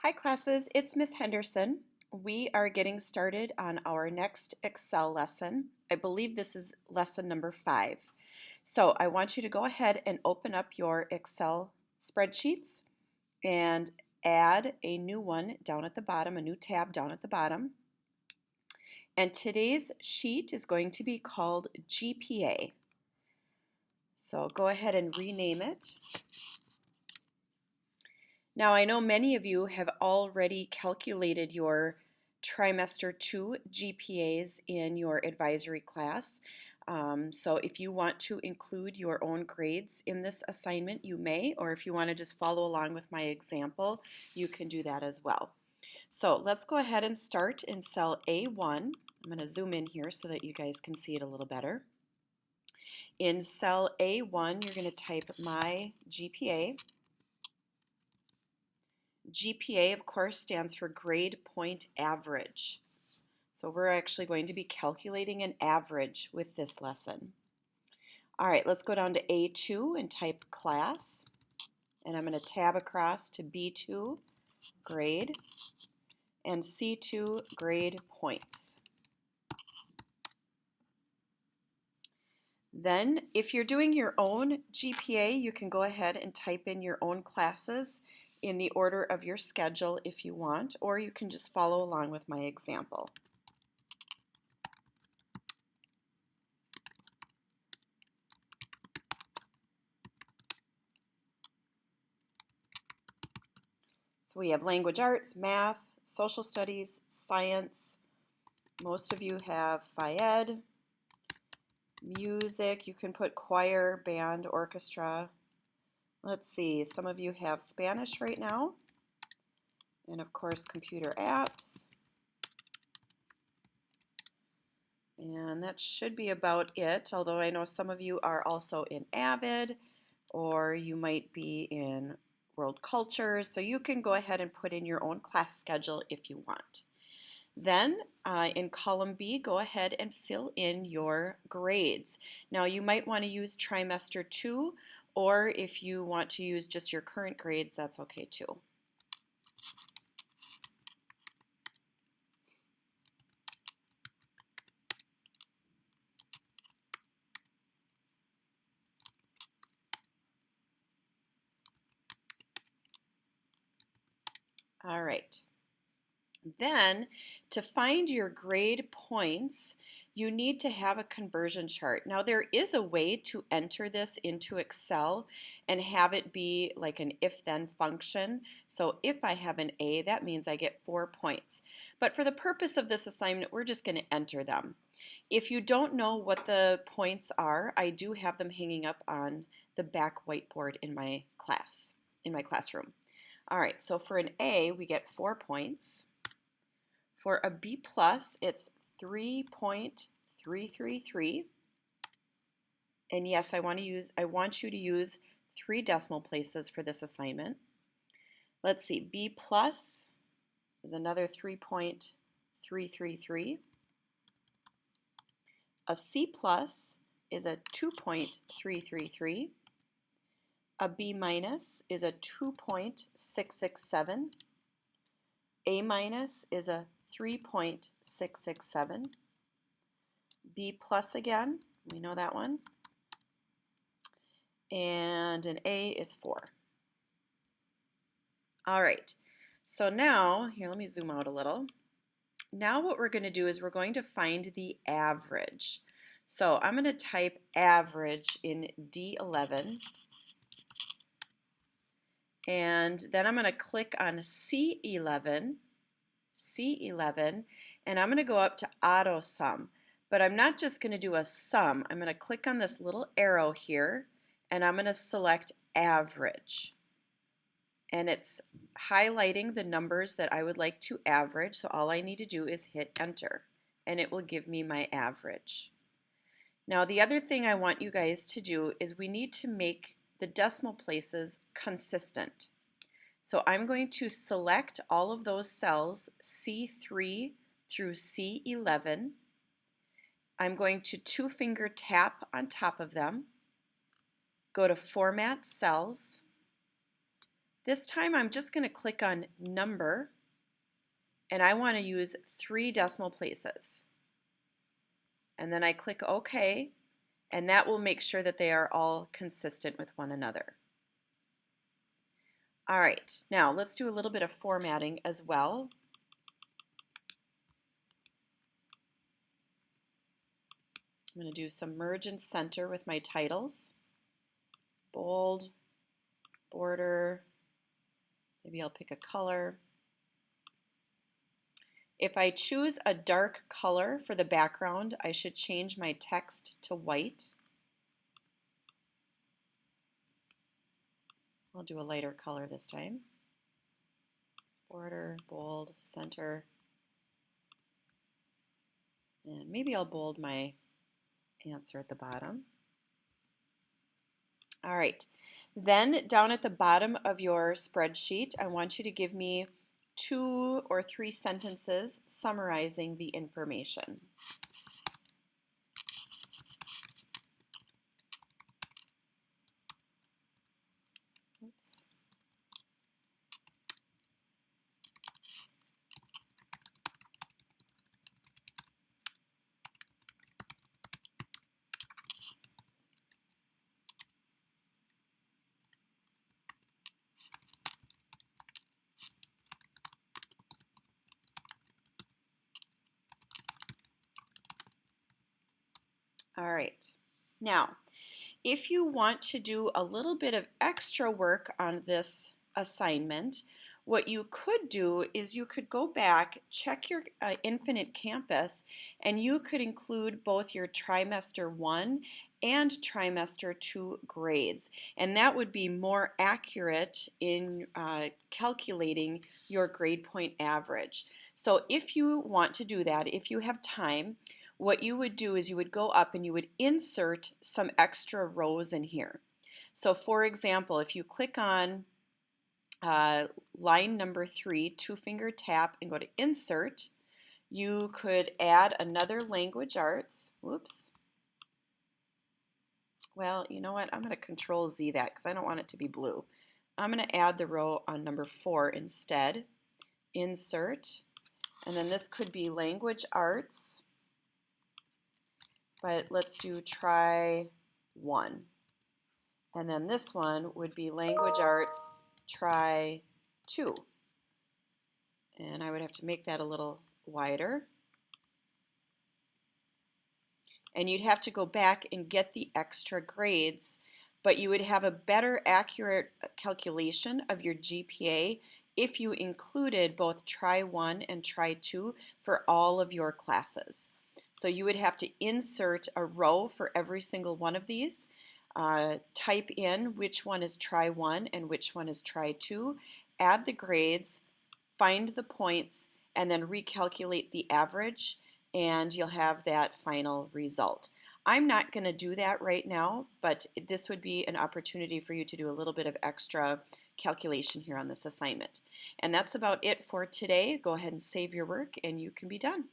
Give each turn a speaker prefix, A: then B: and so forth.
A: Hi classes, it's Miss Henderson. We are getting started on our next Excel lesson. I believe this is lesson number 5. So I want you to go ahead and open up your Excel spreadsheets and add a new one down at the bottom, a new tab down at the bottom. And today's sheet is going to be called GPA. So go ahead and rename it. Now, I know many of you have already calculated your trimester 2 GPAs in your advisory class. So if you want to include your own grades in this assignment, you may, or if you want to just follow along with my example, you can do that as well. So let's go ahead and start in cell A1. I'm going to zoom in here so that you guys can see it a little better. In cell A1, you're going to type my GPA. GPA, of course, stands for grade point average. So we're actually going to be calculating an average with this lesson. All right, let's go down to A2 and type class. And I'm going to tab across to B2, grade, and C2, grade points. Then, if you're doing your own GPA, you can go ahead and type in your own classes in the order of your schedule if you want, or you can just follow along with my example. So we have language arts, math, social studies, science. Most of you have Phi-Ed, music. You can put choir, band, orchestra. Let's see, some of you have Spanish right now. And of course, computer apps. And that should be about it, although I know some of you are also in AVID, or you might be in World Cultures, so you can go ahead and put in your own class schedule if you want. Then in column B, go ahead and fill in your grades. Now you might want to use trimester 2, or if you want to use just your current grades, that's okay too. All right. Then, to find your grade points, you need to have a conversion chart. Now, there is a way to enter this into Excel and have it be like an if-then function. So if I have an A, that means I get 4 points. But for the purpose of this assignment, we're just going to enter them. If you don't know what the points are, I do have them hanging up on the back whiteboard in my classroom. All right, so for an A, we get 4 points. For a B plus, it's 3.333. And yes, I want you to use 3 decimal places for this assignment. Let's see, B plus is another 3.333. A C plus is a 2.333. A B minus is a 2.667. A minus is a 3.667. B plus again, we know that one. And an A is 4. All right, so now, here, let me zoom out a little. Now what we're going to do is we're going to find the average. So I'm going to type average in D11. And then I'm going to click on C11, and I'm going to go up to auto sum. But I'm not just going to do a sum. I'm going to click on this little arrow here, and I'm going to select average. And it's highlighting the numbers that I would like to average, so all I need to do is hit enter, and it will give me my average. Now the other thing I want you guys to do is we need to make the decimal places consistent. So I'm going to select all of those cells, C3 through C11. I'm going to 2-finger tap on top of them, go to Format Cells, This time I'm just going to click on number, and I want to use 3 decimal places. And then I click OK, and that will make sure that they are all consistent with one another. All right, now let's do a little bit of formatting as well. I'm going to do some merge and center with my titles. Bold, border, maybe I'll pick a color. If I choose a dark color for the background, I should change my text to white. I'll do a lighter color this time. Border, bold, center. And maybe I'll bold my answer at the bottom. All right, then down at the bottom of your spreadsheet, I want you to give me 2 or 3 sentences summarizing the information. Oops. All right, now if you want to do a little bit of extra work on this assignment, what you could do is you could go back, check your Infinite Campus, and you could include both your trimester 1 and trimester 2 grades. And that would be more accurate in calculating your grade point average. So if you want to do that, if you have time, what you would do is you would go up and you would insert some extra rows in here. So for example, if you click on line number 3, 2-finger tap and go to insert, you could add another language arts. Whoops. Well, you know what? I'm going to Control Z that because I don't want it to be blue. I'm going to add the row on number 4 instead. Insert. And then this could be language arts. But let's do try 1. And then this one would be language arts, try 2. And I would have to make that a little wider. And you'd have to go back and get the extra grades, but you would have a better accurate calculation of your GPA if you included both try 1 and try 2 for all of your classes. So you would have to insert a row for every single one of these, type in which one is try 1 and which one is try 2, add the grades, find the points, and then recalculate the average, and you'll have that final result. I'm not going to do that right now, but this would be an opportunity for you to do a little bit of extra calculation here on this assignment. And that's about it for today. Go ahead and save your work and you can be done.